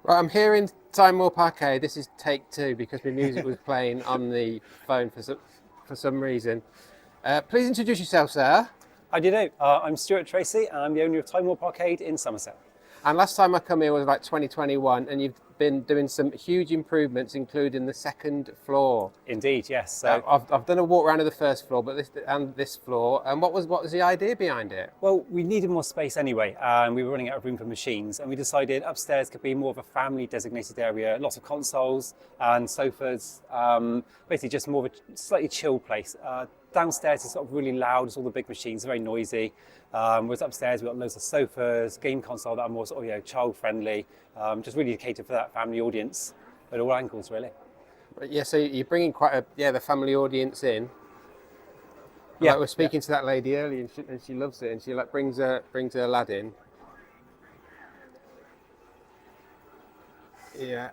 Right, I'm here in TimeWarp Arcade. This is take two because my music was playing on the phone for some reason. Please introduce yourself, sir. How do you do? I'm Stuart Tracey, and I'm the owner of TimeWarp Arcade in Somerset. And last time I come here was like 2021, and you've been doing some huge improvements, including the second floor. Indeed, yes. So, I've done a walk around of the first floor, but this floor. And what was the idea behind it? well, we needed more space anyway, and we were running out of room for machines, and we decided upstairs could be more of a family-designated area, lots of consoles and sofas, basically just more of a slightly chill place. Downstairs is sort of really loud, it's all the big machines, very noisy. Whereas upstairs we've got loads of sofas, game console that are more sort of child-friendly, just really catered for that family audience at all angles, really. Yeah, so you're bringing quite the family audience in. Yeah, like we're speaking to that lady earlier, and she loves it, and she like brings her lad in. Yeah,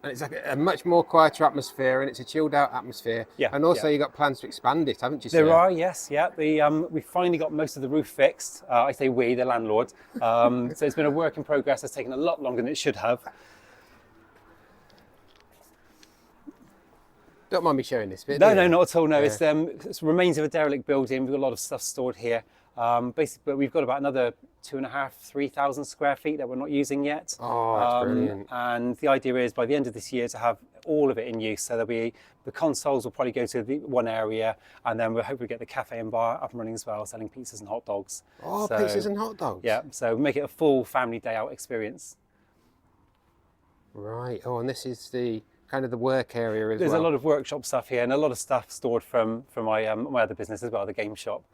and it's like a much more quieter atmosphere, and it's a chilled out atmosphere. Yeah, and also yeah. you've got plans to expand it, haven't you? There sir? are, yes, yeah. We finally got most of the roof fixed. I say we, the landlord. So it's been a work in progress. It's taken a lot longer than it should have. Don't mind me sharing this bit. No, do no, you? not at all. No, Yeah. it's remains of a derelict building. We've got a lot of stuff stored here. Basically, but we've got about another 2,500, 3,000 square feet that we're not using yet. Oh, that's brilliant. And the idea is by the end of this year to have all of it in use. So there'll be the consoles will probably go to the one area, and then we'll hopefully get the cafe and bar up and running as well, selling pizzas and hot dogs. Oh, So, pizzas and hot dogs. Yeah, so make it a full family day out experience. Right. Oh, and this is the kind of the work area as There's well. a lot of workshop stuff here and a lot of stuff stored from my my other business as well, the game shop,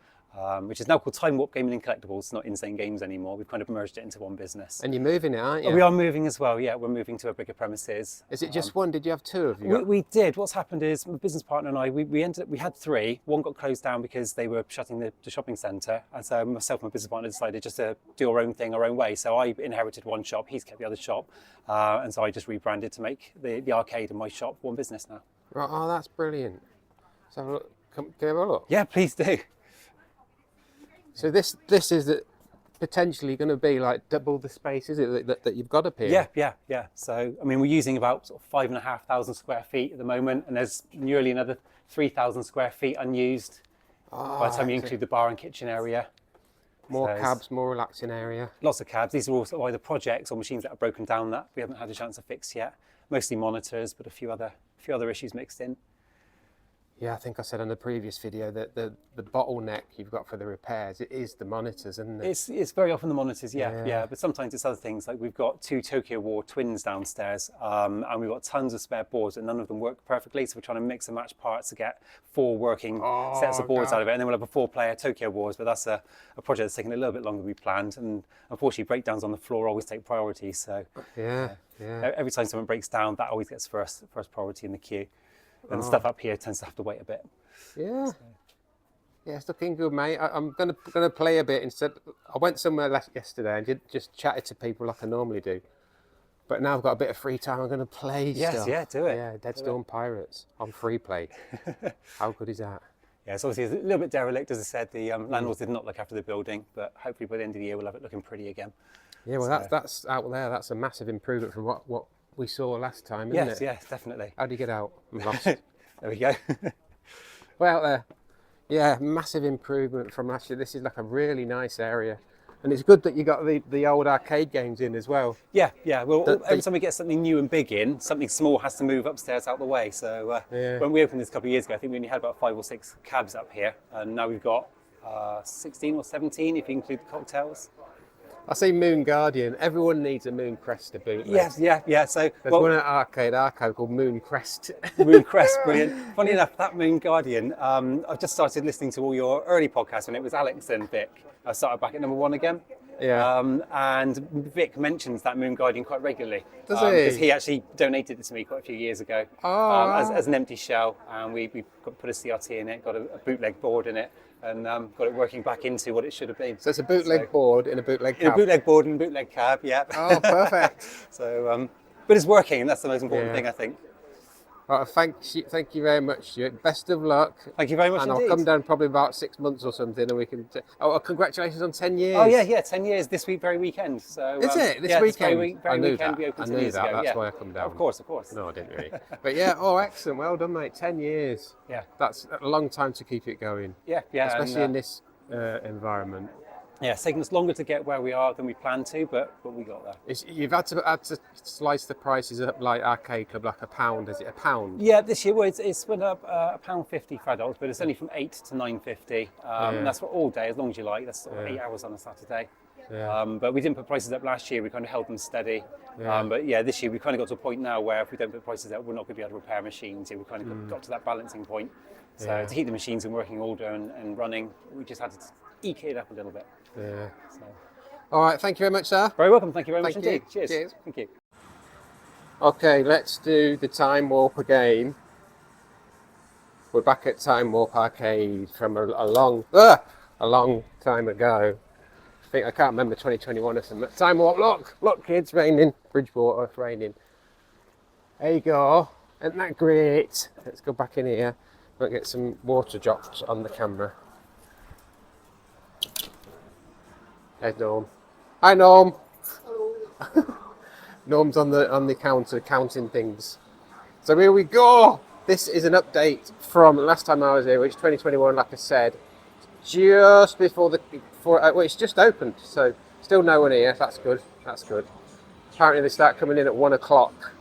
which is now called Time Warp Gaming and Collectibles, not Insane Games anymore. We've kind of merged it into one business. And you're moving it, aren't you? We are moving as well, yeah, we're moving to a bigger premises. Is it just one? Did you have two of you? We did. What's happened is my business partner and I, we had three. One got closed down because they were shutting the shopping centre. And so myself and my business partner decided just to do our own thing, our own way. So I inherited one shop, he's kept the other shop. And so I just rebranded to make the arcade and my shop one business now. Right. Oh, that's brilliant. So have a look. Can you have a look? Yeah, please do. So this is potentially going to be like double the space, is it, that you've got up here? Yeah. So, I mean, we're using about sort of 5,500 square feet at the moment, and there's nearly another 3,000 square feet unused by the time you include the bar and kitchen area. More So cabs, more relaxing area. Lots of cabs. These are all sort of either projects or machines that are broken down that we haven't had a chance to fix yet. Mostly monitors, but a few other issues mixed in. Yeah, I think I said on the previous video that the bottleneck you've got for the repairs, it is the monitors, isn't it? It's very often the monitors, Yeah. yeah. But sometimes it's other things. Like we've got two Tokyo War twins downstairs, and we've got tons of spare boards, and none of them work perfectly. So we're trying to mix and match parts to get four working sets of boards out of it, and then we'll have a four-player Tokyo Wars. But that's a project that's taken a little bit longer than we planned, and unfortunately, breakdowns on the floor always take priority. So Yeah. every time someone breaks down, that always gets first priority in the queue, and the stuff up here tends to have to wait a bit. Yeah. Yeah, it's looking good, mate. I'm gonna play a bit instead. I went somewhere yesterday and just chatted to people like I normally do. But now I've got a bit of free time. I'm gonna play stuff. Yeah, do it. Yeah, Dead Storm Pirates on free play. How good is that? Yeah, so obviously it's a little bit derelict, as I said. The landlords did not look after the building, but hopefully by the end of the year we'll have it looking pretty again. Yeah, well, that's out there. That's a massive improvement from what we saw last time, isn't it? Yes, definitely. How do you get out? I'm lost. There we go. Well, out there. Yeah, massive improvement from last year. This is like a really nice area. And it's good that you got the old arcade games in as well. Yeah. Well, every time we get something new and big in, something small has to move upstairs out the way. So when we opened this a couple of years ago, I think we only had about 5 or 6 cabs up here. And now we've got 16 or 17 if you include the cocktails. I see Moon Guardian. Everyone needs a Moon Crest to boot. Yes, yeah. So There's one at Arcade called Moon Crest. Moon Crest, brilliant. Funny enough, that Moon Guardian, I've just started listening to all your early podcasts when it was Alex and Vic. I started back at number 1 again. Yeah. And Vic mentions that Moon Guardian quite regularly. Does he? Because he actually donated it to me quite a few years ago as an empty shell. And we put a CRT in it, got a bootleg board in it, and got it working back into what it should have been. So it's a bootleg board in a bootleg cab. In a bootleg board and a bootleg cab, yeah. Oh, perfect. So, but it's working, and that's the most important Yeah. thing, I think. Right, thank you very much, Stuart. Best of luck. Thank you very much And indeed. I'll come down probably about 6 months or something, and we can. Congratulations on 10 years. Oh yeah, 10 years this week, very weekend. So Is it this yeah, weekend? very I knew weekend. that. We opened I 10 knew years that. ago. That's Yeah. why I come down. Of course. No, I didn't really. But yeah, excellent. Well done, mate. 10 years. Yeah. That's a long time to keep it going. Yeah. Especially and, in this environment. Yeah, it's taken us longer to get where we are than we planned to, but we got there. You've had to slice the prices up like Arcade Club, like £1. Is it £1? Yeah, this year it's went up £1.50 for adults, but it's only from 8 to 9.50, and that's for all day as long as you like. That's sort of 8 hours on a Saturday. Yeah. But we didn't put prices up last year. We kind of held them steady. But yeah, this year we kind of got to a point now where if we don't put prices up, we're not going to be able to repair machines. We kind of got to that balancing point. So to keep the machines in working order and running, we just had to eke it up a little bit. Yeah. So. All right. Thank you very much, sir. Very welcome. Thank you very much Thank you. indeed. Cheers. Cheers. Thank you. Okay, let's do the Time Warp again. We're back at Time Warp Arcade from a long time ago. I can't remember 2021 or something. Time Warp, look kids, raining. Bridgwater, it's raining. There you go. Isn't that great? Let's go back in here. We'll get some water drops on the camera. There's Norm. Hi Norm. Hello. Norm's on the counter counting things. So here we go. This is an update from last time I was here, which is 2021, like I said, just before well, it's just opened, so still no one here. That's good. That's good. Apparently they start coming in at 1 o'clock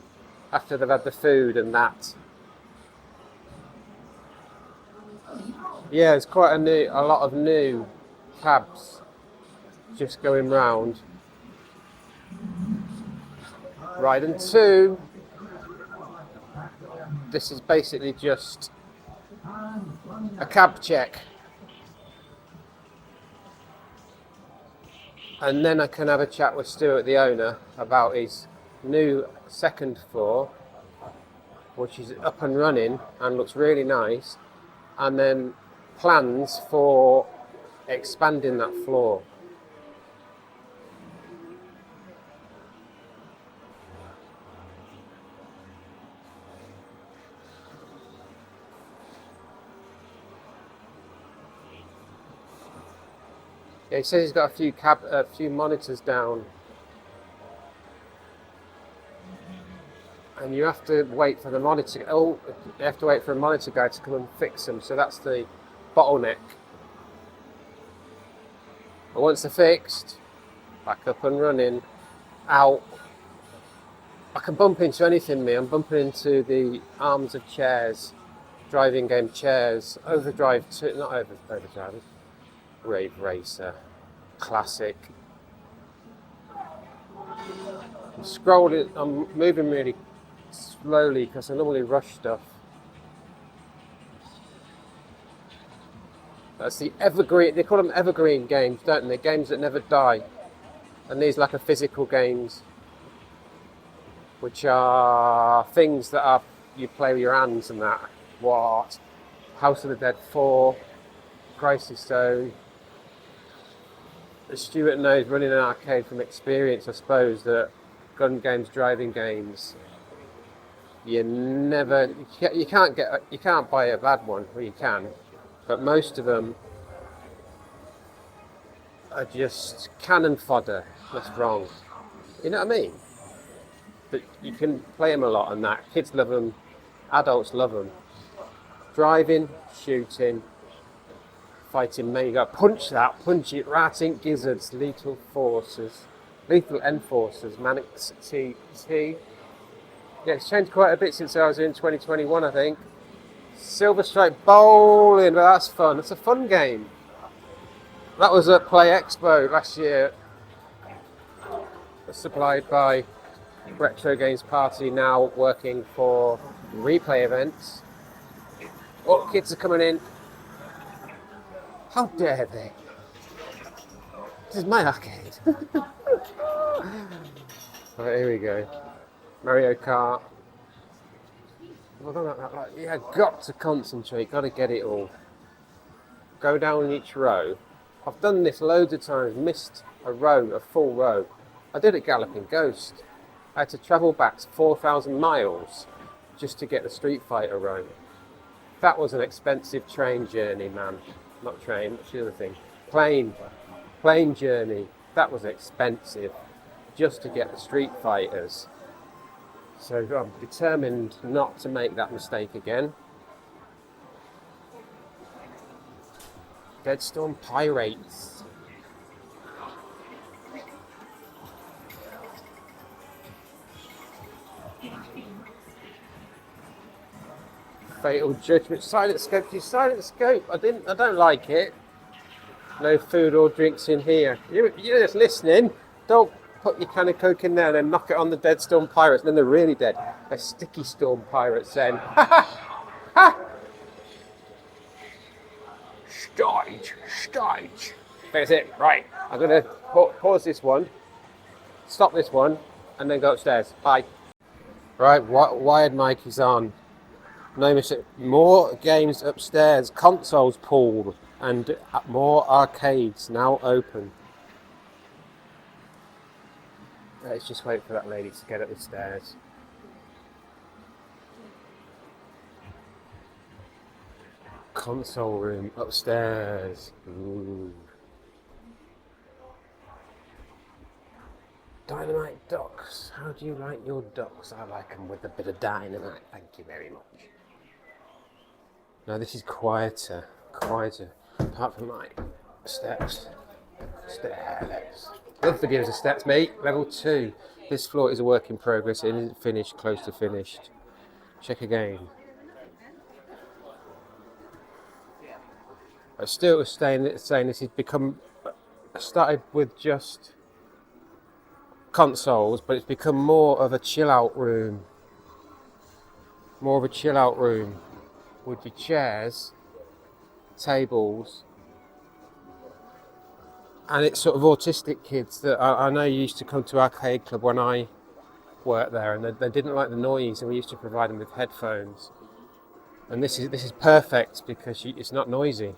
after they've had the food and that. Yeah, there's quite a lot of new cabs just going round. Right, and 2, this is basically just a cab check. And then I can have a chat with Stuart, the owner, about his new second floor, which is up and running and looks really nice, and then plans for expanding that floor. Yeah, he says he's got a few monitors down, and you have to wait for the monitor. You have to wait for a monitor guy to come and fix them. So that's the bottleneck. But once they're fixed, back up and running, out. I can bump into anything, me. I'm bumping into the arms of chairs, driving game chairs, Overdrive 2, not Overdrive. Rave Racer, classic. I'm moving really slowly because I normally rush stuff. That's the evergreen, they call them evergreen games, don't they? Games that never die. And these like are physical games, which are things that you play with your hands and that. What? House of the Dead 4, Crisis Zone. Stuart knows, running an arcade from experience, I suppose, that gun games, driving games, you can't buy a bad one. Well, you can, but most of them are just cannon fodder. That's wrong. You know what I mean? But you can play them a lot, and that kids love them, adults love them. Driving, shooting. Fighting me, you got to punch it right in gizzards, lethal enforcers, manic T. Yeah, it's changed quite a bit since I was in 2021, I think. Silver Stripe bowling, but that's fun. It's a fun game. That was at Play Expo last year. Supplied by Retro Games Party, now working for Replay Events. Oh, kids are coming in. How dare they? This is my arcade. Right, here we go. Mario Kart. Yeah, got to concentrate, got to get it all. Go down each row. I've done this loads of times, missed a full row. I did it Galloping Ghost. I had to travel back 4,000 miles just to get the Street Fighter run. That was an expensive train journey, man. Not train, what's the other thing? Plane journey. That was expensive just to get the Street Fighters. So I'm determined not to make that mistake again. Deadstorm Pirates. Fatal Judgment. Silent Scope. Silent Scope. I don't like it. No food or drinks in here. You're just listening. Don't put your can of Coke in there and then knock it on the Dead Storm Pirates. And then they're really dead. They're Sticky Storm Pirates then. Ha ha! Ha! Stage. That's it. Right. I'm going to pause this one, stop this one, and then go upstairs. Bye. Right. Wired mic is on. No mistake. More games upstairs. Consoles pulled. And more arcades now open. Let's just wait for that lady to get up the stairs. Console room upstairs. Ooh. Dynamite ducks. How do you like your ducks? I like them with a bit of dynamite. Thank you very much. Now this is quieter. Apart from my steps. Stairs. Love videos of steps, mate. Level 2. This floor is a work in progress. It isn't finished, close to finished. Check again. Stuart was saying this has become, started with just consoles, but it's become more of a chill out room. With your chairs, tables, and it's sort of autistic kids that I know used to come to Arcade Club when I worked there, and they didn't like the noise, and we used to provide them with headphones. And this is perfect because it's not noisy.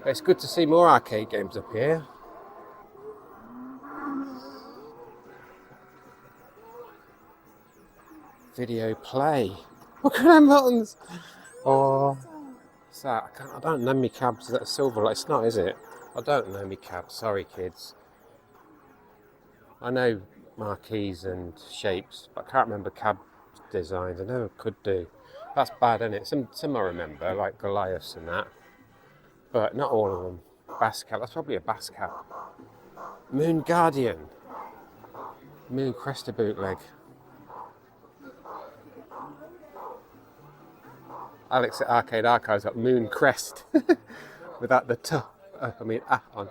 It's good to see more arcade games up here. Video play. Look at them buttons. Oh, what's that? I don't know me cabs. Is that a silver light? It's not, is it? I don't know me cabs. Sorry, kids. I know marquees and shapes, but I can't remember cab designs. I know I could do. That's bad, isn't it? Some I remember, like Goliaths and that. But not all of them. Bascat, that's probably a Bascat. Moon Guardian. Moon Cresta bootleg. Alex at Arcade Archives got Moon Crest. Without the on.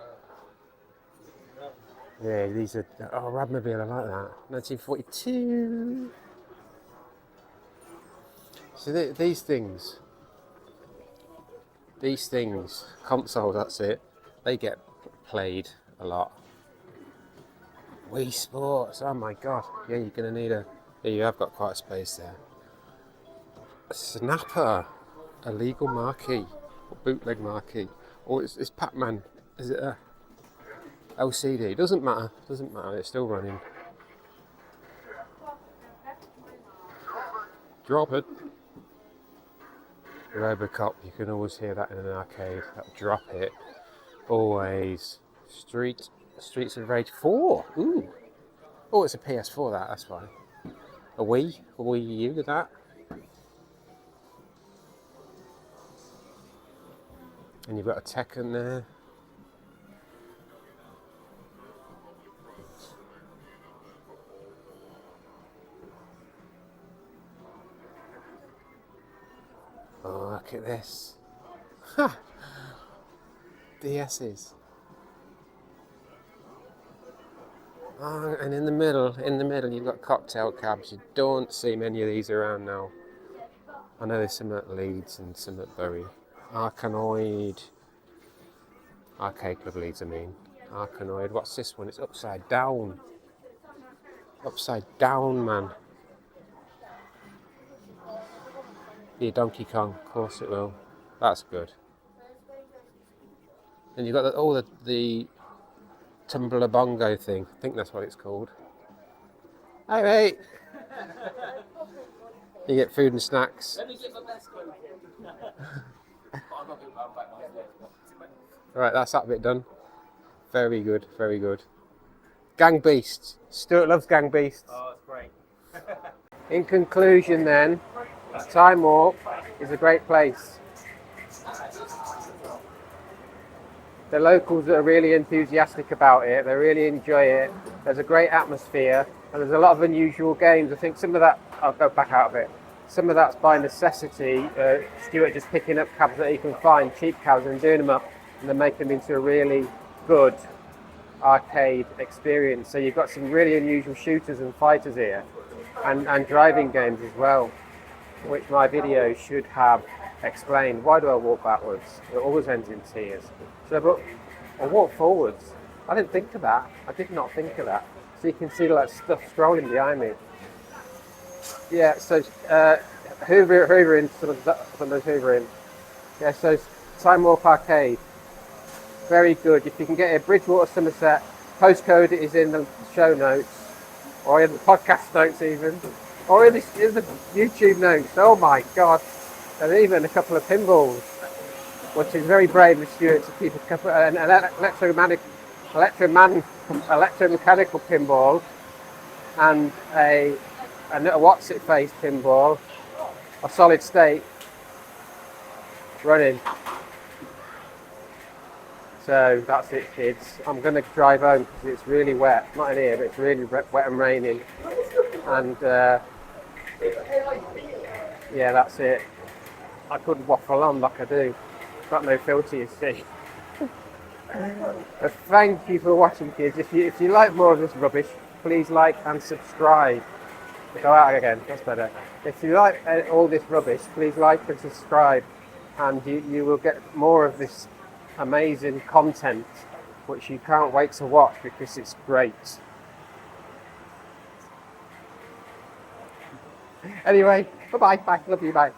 Yeah, these are, Radmobile, I like that. 1942. So these things, consoles, that's it, they get played a lot. Wii Sports, oh my god, yeah, you're going to need yeah, you have got quite a space there. A Snapper, a legal marquee, or bootleg marquee, or it's Pac-Man, is it a LCD? Doesn't matter, it's still running. Drop it. Robocop, you can always hear that in an arcade. That drop it, always. Streets of Rage 4. Ooh, oh, it's a PS4. That's why. A Wii U with that. And you've got a Tekken there. Oh, look at this. Ha! DS's. Oh, and in the middle, you've got cocktail cabs. You don't see many of these around now. I know there's some at Leeds and some at Bury. Arkanoid. Arcade Club Leeds, I mean. Arkanoid. What's this one? It's upside down. Upside down, man. Yeah, Donkey Kong, of course it will. That's good. And you've got the Tumbler Bongo thing. I think that's what it's called. Hey mate. You get food and snacks. Right, that's that bit done. Very good, very good. Gang Beasts. Stuart loves Gang Beasts. Oh, it's great. In conclusion then, Time Warp is a great place. The locals are really enthusiastic about it, they really enjoy it. There's a great atmosphere and there's a lot of unusual games. I think some of that, I'll go back out of it, some of that's by necessity. Stuart just picking up cabs that he can find, cheap cabs, and doing them up and then making them into a really good arcade experience. So you've got some really unusual shooters and fighters here and driving games as well, which my video should have explained. Why do I walk backwards? It always ends in tears. So I walk forwards. I didn't think of that. I did not think of that. So you can see all that stuff scrolling behind me. Yeah, so Hoover in, some of those Hoover in. Yeah, so Time Warp Arcade. Very good. If you can get here, Bridgwater, Somerset. Postcode is in the show notes, or in the podcast notes even, or in the YouTube notes. Oh my God. And even a couple of pinballs, which is very brave of Stuart to keep a couple, an electromechanical pinball and a what's it face pinball, a solid state running. So that's it, kids. I'm going to drive home because it's really wet. Not in here, but it's really wet and raining. And yeah, that's it. I couldn't waffle on like I do. Got no filter, you see. Thank you for watching, kids. If you like more of this rubbish, please like and subscribe. Go out again, that's better. If you like all this rubbish, please like and subscribe, and you will get more of this amazing content, which you can't wait to watch because it's great. Anyway, bye-bye, bye, love you, bye.